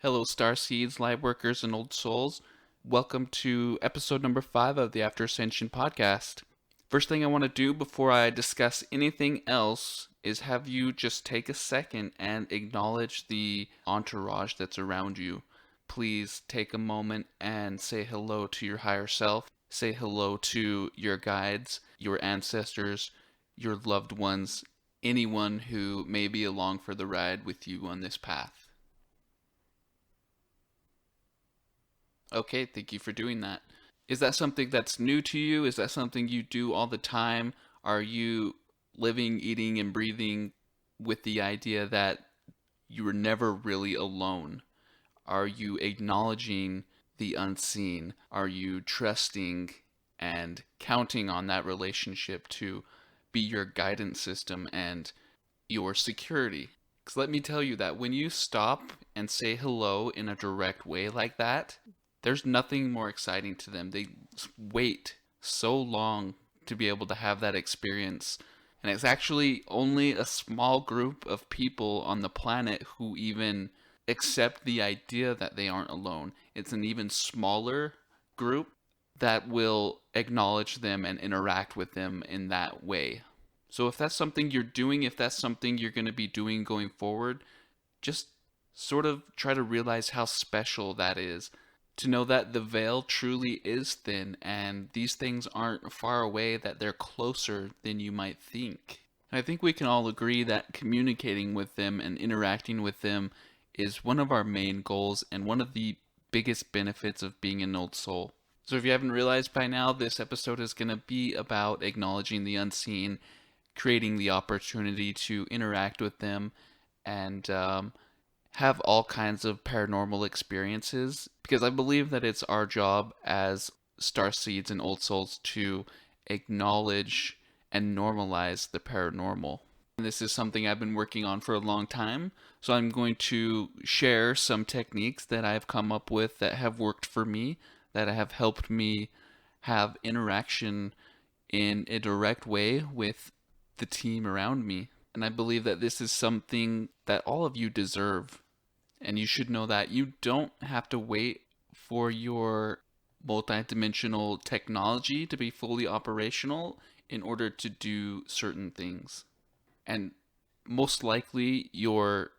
Hello, Starseeds, Lightworkers, and Old Souls. Welcome to episode number 5 of the After Ascension Podcast. First thing I want to do before I discuss anything else is have you just take a second and acknowledge the entourage that's around you. Please take a moment and say hello to your higher self. Say hello to your guides, your ancestors, your loved ones, anyone who may be along for the ride with you on this path. Okay, thank you for doing that. Is that something that's new to you? Is that something you do all the time? Are you living, eating, and breathing with the idea that you were never really alone? Are you acknowledging the unseen? Are you trusting and counting on that relationship to be your guidance system and your security? Because let me tell you that when you stop and say hello in a direct way like that, there's nothing more exciting to them. They wait so long to be able to have that experience. And it's actually only a small group of people on the planet who even accept the idea that they aren't alone. It's an even smaller group that will acknowledge them and interact with them in that way. So if that's something you're doing, if that's something you're going to be doing going forward, just sort of try to realize how special that is. To know that the veil truly is thin and these things aren't far away, that they're closer than you might think. And I think we can all agree that communicating with them and interacting with them is one of our main goals and one of the biggest benefits of being an old soul. So if you haven't realized by now, this episode is going to be about acknowledging the unseen, creating the opportunity to interact with them, and have all kinds of paranormal experiences, because I believe that it's our job as starseeds and old souls to acknowledge and normalize the paranormal. And this is something I've been working on for a long time, so I'm going to share some techniques that I've come up with that have worked for me, that have helped me have interaction in a direct way with the team around me. And I believe that this is something that all of you deserve. And you should know that you don't have to wait for your multidimensional technology to be fully operational in order to do certain things. And most likely your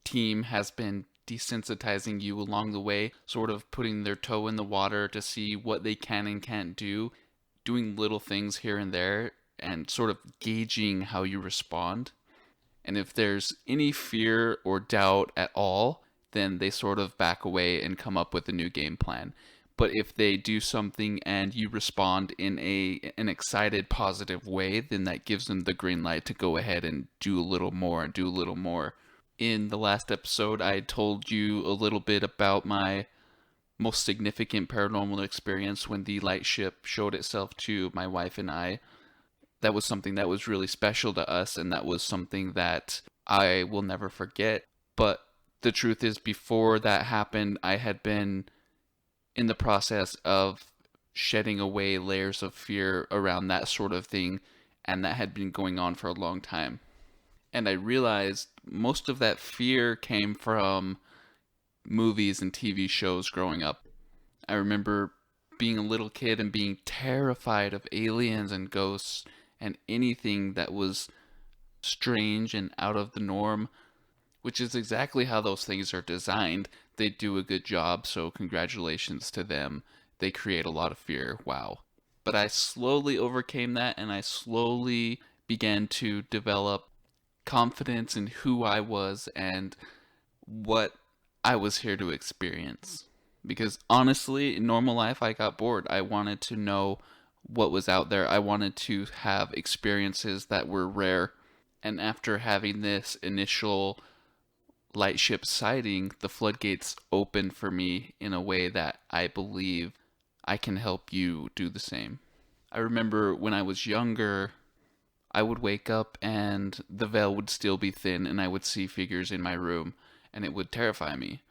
team has been desensitizing you along the way, sort of putting their toe in the water to see what they can and can't do, doing little things here and there, and sort of gauging how you respond. And if there's any fear or doubt at all, then they sort of back away and come up with a new game plan. But if they do something and you respond in an excited, positive way, then that gives them the green light to go ahead and do a little more and do a little more. In the last episode, I told you a little bit about my most significant paranormal experience when the light ship showed itself to my wife and I. That was something that was really special to us, and that was something that I will never forget. But the truth is, before that happened, I had been in the process of shedding away layers of fear around that sort of thing, and that had been going on for a long time. And I realized most of that fear came from movies and TV shows growing up. I remember being a little kid and being terrified of aliens and ghosts and anything that was strange and out of the norm, which is exactly how those things are designed. They do a good job, so congratulations to them. They create a lot of fear, wow. But I slowly overcame that, and I slowly began to develop confidence in who I was and what I was here to experience. Because honestly, in normal life, I got bored. I wanted to know what was out there. I wanted to have experiences that were rare. And after having this initial lightship sighting, the floodgates opened for me in a way that I believe I can help you do the same. I remember when I was younger, I would wake up and the veil would still be thin and I would see figures in my room and it would terrify me.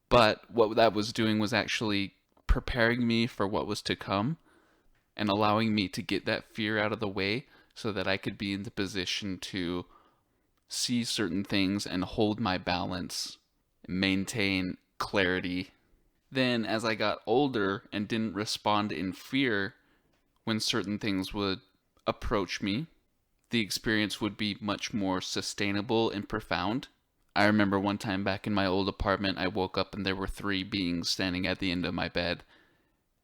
But what that was doing was actually preparing me for what was to come and allowing me to get that fear out of the way so that I could be in the position to see certain things and hold my balance, maintain clarity. Then, as I got older and didn't respond in fear when certain things would approach me, the experience would be much more sustainable and profound. I remember one time back in my old apartment, I woke up and there were three beings standing at the end of my bed.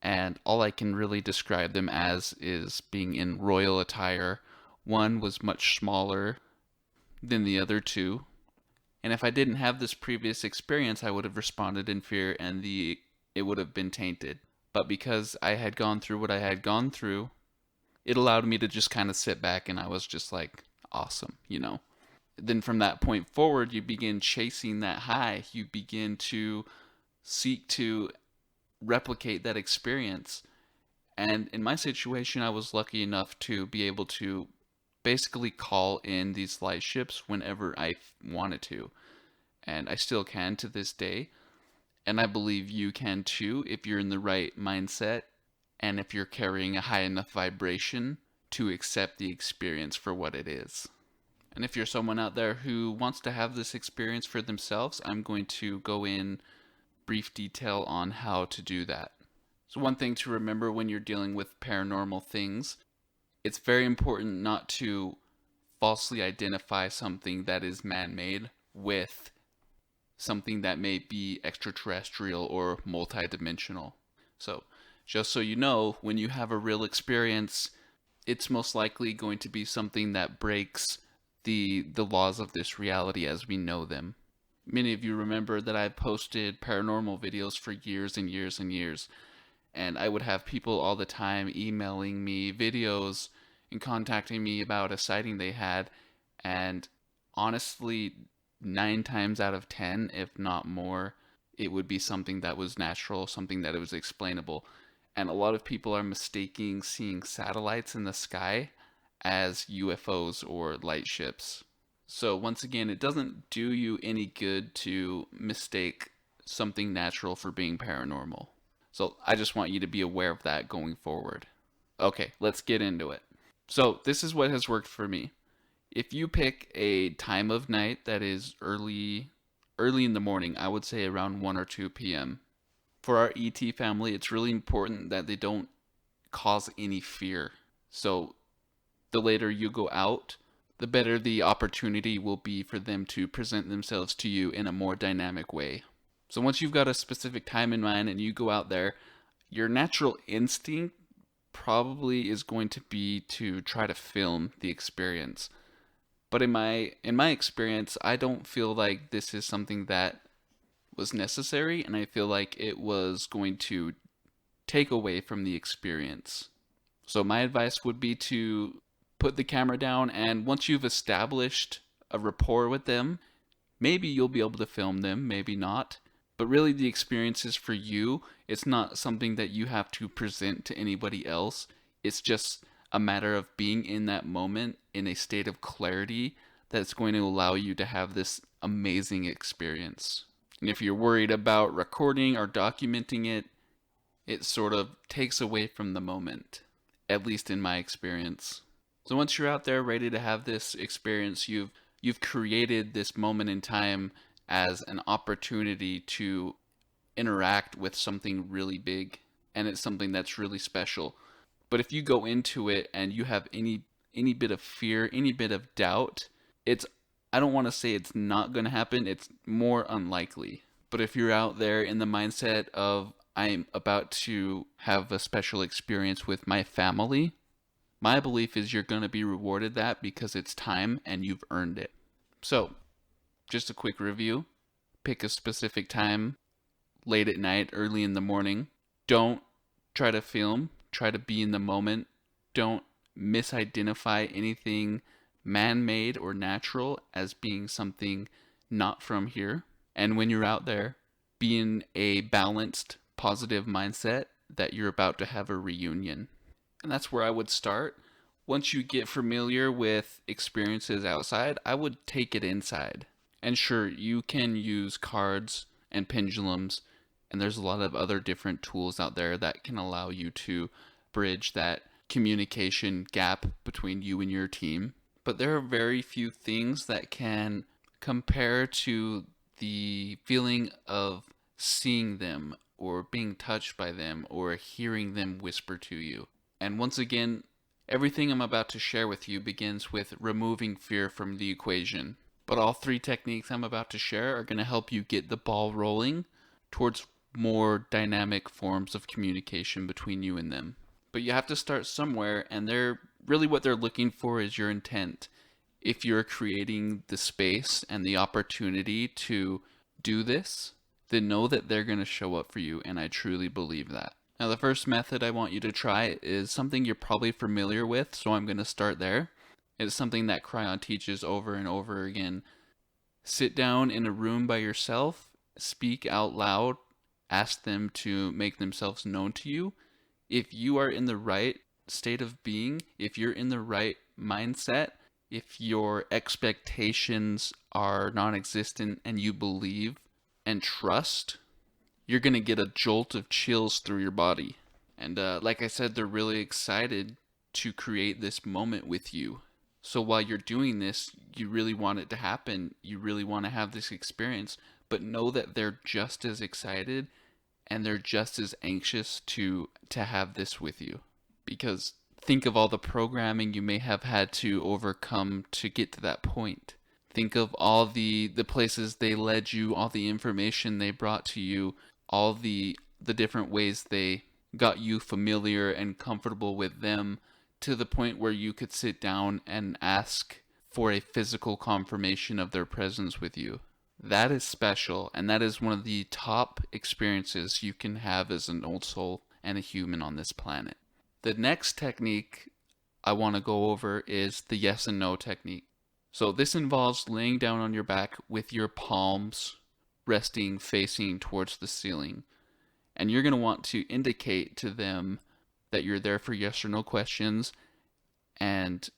And all I can really describe them as is being in royal attire. One was much smaller than the other two. And if I didn't have this previous experience, I would have responded in fear and it would have been tainted. But because I had gone through what I had gone through, it allowed me to just kind of sit back and I was just like, awesome, Then from that point forward, you begin chasing that high. You begin to seek to replicate that experience. And in my situation, I was lucky enough to be able to basically call in these light ships whenever I wanted to. And I still can to this day. And I believe you can too if you're in the right mindset and if you're carrying a high enough vibration to accept the experience for what it is. And if you're someone out there who wants to have this experience for themselves, I'm going to go in brief detail on how to do that. So one thing to remember when you're dealing with paranormal things, it's very important not to falsely identify something that is man-made with something that may be extraterrestrial or multidimensional. So just so you know, when you have a real experience, it's most likely going to be something that breaks the laws of this reality as we know them. Many of you remember that I've posted paranormal videos for years and years and years, and I would have people all the time emailing me videos and contacting me about a sighting they had, and honestly, 9 times out of 10, if not more, it would be something that was natural, something that was explainable. And a lot of people are mistaking seeing satellites in the sky as UFOs or light ships. So once again, it doesn't do you any good to mistake something natural for being paranormal. So I just want you to be aware of that going forward. Okay, let's get into it. So this is what has worked for me. If you pick a time of night that is early in the morning, I would say around 1 or 2 p.m. For our ET family, it's really important that they don't cause any fear. So the later you go out, the better the opportunity will be for them to present themselves to you in a more dynamic way. So once you've got a specific time in mind and you go out there, your natural instinct probably is going to be to try to film the experience. But in my experience, I don't feel like this is something that was necessary, and I feel like it was going to take away from the experience. So my advice would be to put the camera down, and once you've established a rapport with them, maybe you'll be able to film them, maybe not. But really the experience is for you. It's not something that you have to present to anybody else. It's just a matter of being in that moment in a state of clarity that's going to allow you to have this amazing experience. And if you're worried about recording or documenting it, it sort of takes away from the moment, at least in my experience. So once you're out there ready to have this experience, you've created this moment in time as an opportunity to interact with something really big, and it's something that's really special. But if you go into it and you have any bit of fear, any bit of doubt, I don't want to say it's not going to happen, it's more unlikely. But if you're out there in the mindset of I'm about to have a special experience with my family, my belief is you're going to be rewarded that because it's time and you've earned it. So, just a quick review. Pick a specific time, late at night, early in the morning. Don't try to film. Try to be in the moment. Don't misidentify anything man-made or natural as being something not from here. And when you're out there, be in a balanced, positive mindset that you're about to have a reunion. And that's where I would start. Once you get familiar with experiences outside, I would take it inside. And sure, you can use cards and pendulums, and there's a lot of other different tools out there that can allow you to bridge that communication gap between you and your team. But there are very few things that can compare to the feeling of seeing them or being touched by them or hearing them whisper to you. And once again, everything I'm about to share with you begins with removing fear from the equation. But all three techniques I'm about to share are going to help you get the ball rolling towards more dynamic forms of communication between you and them. But you have to start somewhere, and what they're looking for is your intent. If you're creating the space and the opportunity to do this, then know that they're going to show up for you, and I truly believe that. Now, the first method I want you to try is something you're probably familiar with, so I'm going to start there. It's something that Cryon teaches over and over again. Sit down in a room by yourself, speak out loud, ask them to make themselves known to you. If you are in the right state of being, if you're in the right mindset, if your expectations are non-existent and you believe and trust, you're going to get a jolt of chills through your body. And like I said, they're really excited to create this moment with you. So while you're doing this, you really want it to happen. You really want to have this experience, but know that they're just as excited and they're just as anxious to have this with you. Because think of all the programming you may have had to overcome to get to that point. Think of all the places they led you, all the information they brought to you, all the different ways they got you familiar and comfortable with them, to the point where you could sit down and ask for a physical confirmation of their presence with you. That is special, and that is one of the top experiences you can have as an old soul and a human on this planet. The next technique I want to go over is the yes and no technique. So this involves laying down on your back with your palms resting facing towards the ceiling. And you're going to want to indicate to them that you're there for yes or no questions, and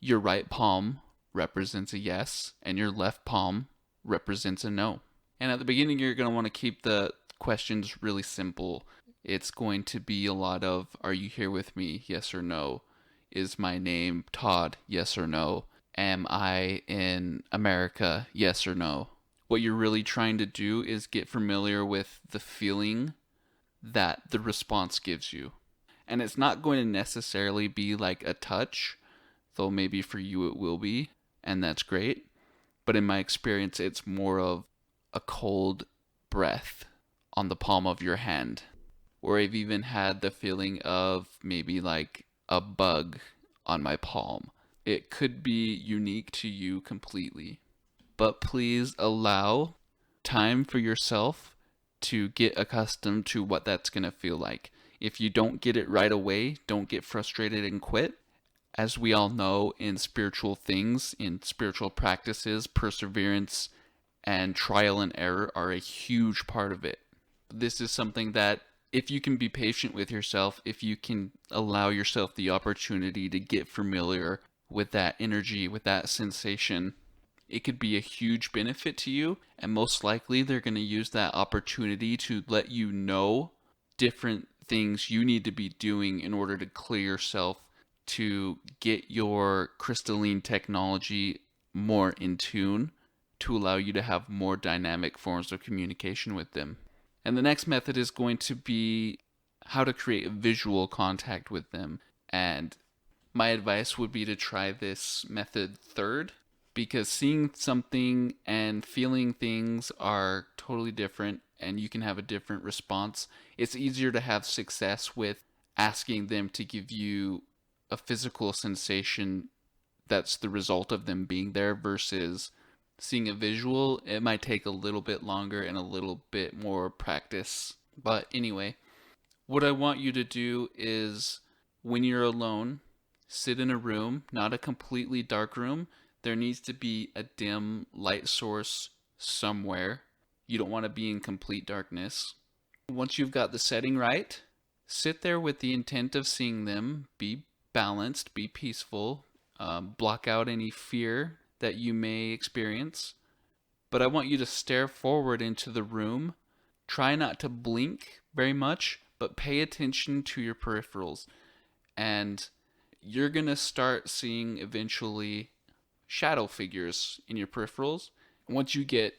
your right palm represents a yes and your left palm represents a no. And at the beginning, you're going to want to keep the questions really simple. It's going to be a lot of, are you here with me? Yes or no. Is my name Todd? Yes or no. Am I in America? Yes or no. What you're really trying to do is get familiar with the feeling that the response gives you. And it's not going to necessarily be like a touch, though maybe for you it will be, and that's great. But in my experience, it's more of a cold breath on the palm of your hand. Or I've even had the feeling of maybe like a bug on my palm. It could be unique to you completely. But please allow time for yourself to get accustomed to what that's going to feel like. If you don't get it right away, don't get frustrated and quit. As we all know, in spiritual things, in spiritual practices, perseverance and trial and error are a huge part of it. This is something that if you can be patient with yourself, if you can allow yourself the opportunity to get familiar with that energy, with that sensation, it could be a huge benefit to you. And most likely they're going to use that opportunity to let you know different things you need to be doing in order to clear yourself, to get your crystalline technology more in tune, to allow you to have more dynamic forms of communication with them. And the next method is going to be how to create visual contact with them. And my advice would be to try this method third, because seeing something and feeling things are totally different and you can have a different response. It's easier to have success with asking them to give you a physical sensation that's the result of them being there versus seeing a visual. It might take a little bit longer and a little bit more practice. But anyway, what I want you to do is when you're alone, sit in a room, not a completely dark room. There needs to be a dim light source somewhere. You don't want to be in complete darkness. Once you've got the setting right, sit there with the intent of seeing them. Be balanced, be peaceful, block out any fear that you may experience. But I want you to stare forward into the room. Try not to blink very much, but pay attention to your peripherals. And you're going to start seeing eventually shadow figures in your peripherals. Once you get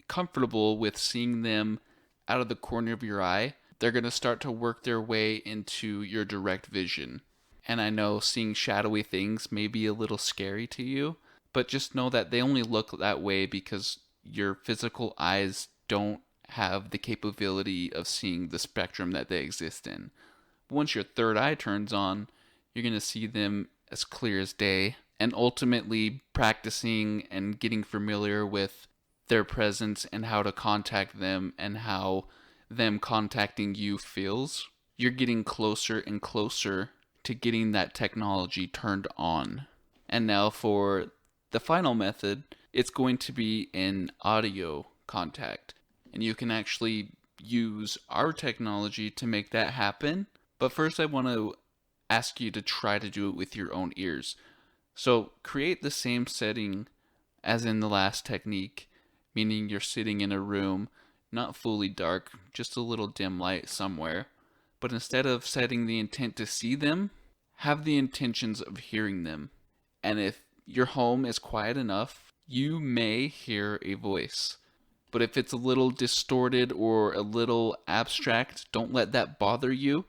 comfortable with seeing them out of the corner of your eye, they're going to start to work their way into your direct vision. And I know seeing shadowy things may be a little scary to you, but just know that they only look that way because your physical eyes don't have the capability of seeing the spectrum that they exist in. Once your third eye turns on, you're going to see them as clear as day. And ultimately, practicing and getting familiar with their presence and how to contact them and how them contacting you feels, you're getting closer and closer to getting that technology turned on. And now for the final method, it's going to be an audio contact. And you can actually use our technology to make that happen. But first I want to ask you to try to do it with your own ears. So create the same setting as in the last technique, meaning you're sitting in a room, not fully dark, just a little dim light somewhere. But instead of setting the intent to see them, have the intentions of hearing them. And if your home is quiet enough, you may hear a voice. But if it's a little distorted or a little abstract, don't let that bother you.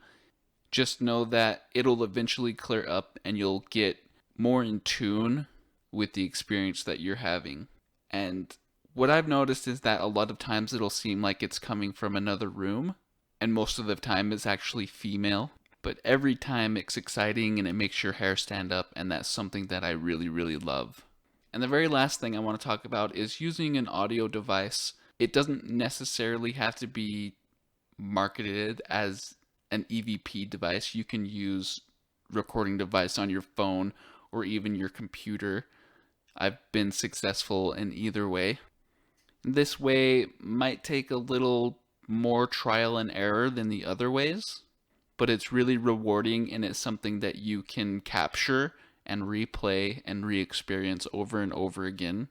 Just know that it'll eventually clear up and you'll get more in tune with the experience that you're having. And what I've noticed is that a lot of times it'll seem like it's coming from another room, and most of the time it's actually female. But every time it's exciting and it makes your hair stand up, and that's something that I really, really love. And the very last thing I want to talk about is using an audio device. It doesn't necessarily have to be marketed as an EVP device. You can use recording device on your phone or even your computer. I've been successful in either way. This way might take a little more trial and error than the other ways, but it's really rewarding and it's something that you can capture and replay and re-experience over and over again.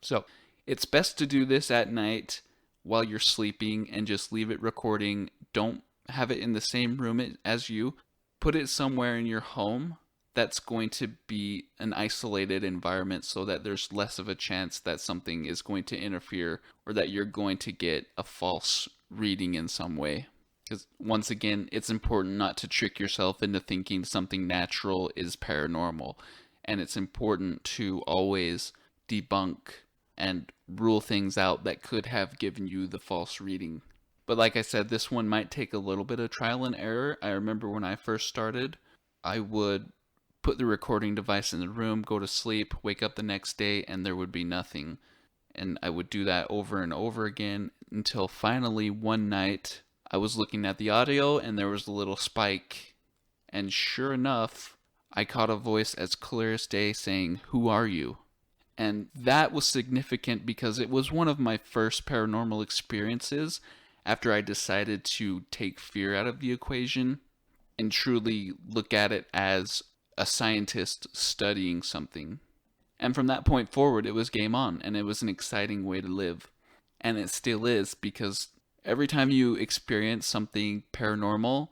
So it's best to do this at night while you're sleeping and just leave it recording. Don't have it in the same room as you. Put it somewhere in your home that's going to be an isolated environment so that there's less of a chance that something is going to interfere or that you're going to get a false reading in some way. Because once again, it's important not to trick yourself into thinking something natural is paranormal. And it's important to always debunk and rule things out that could have given you the false reading. But like I said, this one might take a little bit of trial and error. I remember when I first started, I would put the recording device in the room, go to sleep, wake up the next day, and there would be nothing. And I would do that over and over again until finally one night I was looking at the audio and there was a little spike. And sure enough, I caught a voice as clear as day saying, "Who are you?" And that was significant because it was one of my first paranormal experiences after I decided to take fear out of the equation and truly look at it as a scientist studying something. And from that point forward, it was game on, and it was an exciting way to live. And it still is, because every time you experience something paranormal,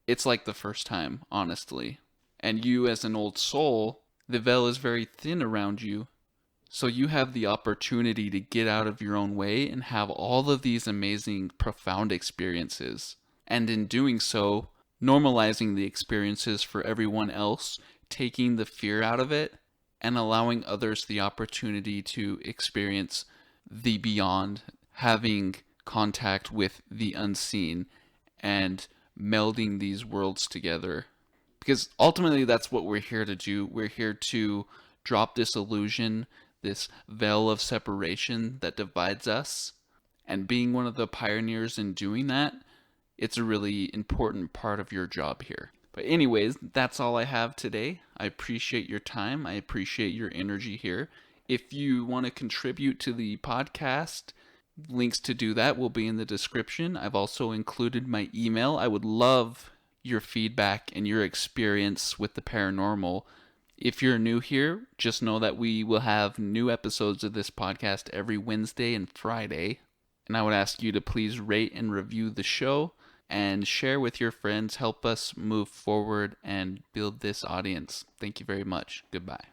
it's like the first time, honestly. And you, as an old soul, the veil is very thin around you, so you have the opportunity to get out of your own way and have all of these amazing, profound experiences. And in doing so, normalizing the experiences for everyone else, taking the fear out of it, and allowing others the opportunity to experience the beyond, having contact with the unseen, and melding these worlds together. Because ultimately that's what we're here to do. We're here to drop this illusion, this veil of separation that divides us. And being one of the pioneers in doing that, it's a really important part of your job here. But anyways, that's all I have today. I appreciate your time. I appreciate your energy here. If you want to contribute to the podcast, links to do that will be in the description. I've also included my email. I would love your feedback and your experience with the paranormal. If you're new here, just know that we will have new episodes of this podcast every Wednesday and Friday. And I would ask you to please rate and review the show and share with your friends. Help us move forward and build this audience. Thank you very much. Goodbye.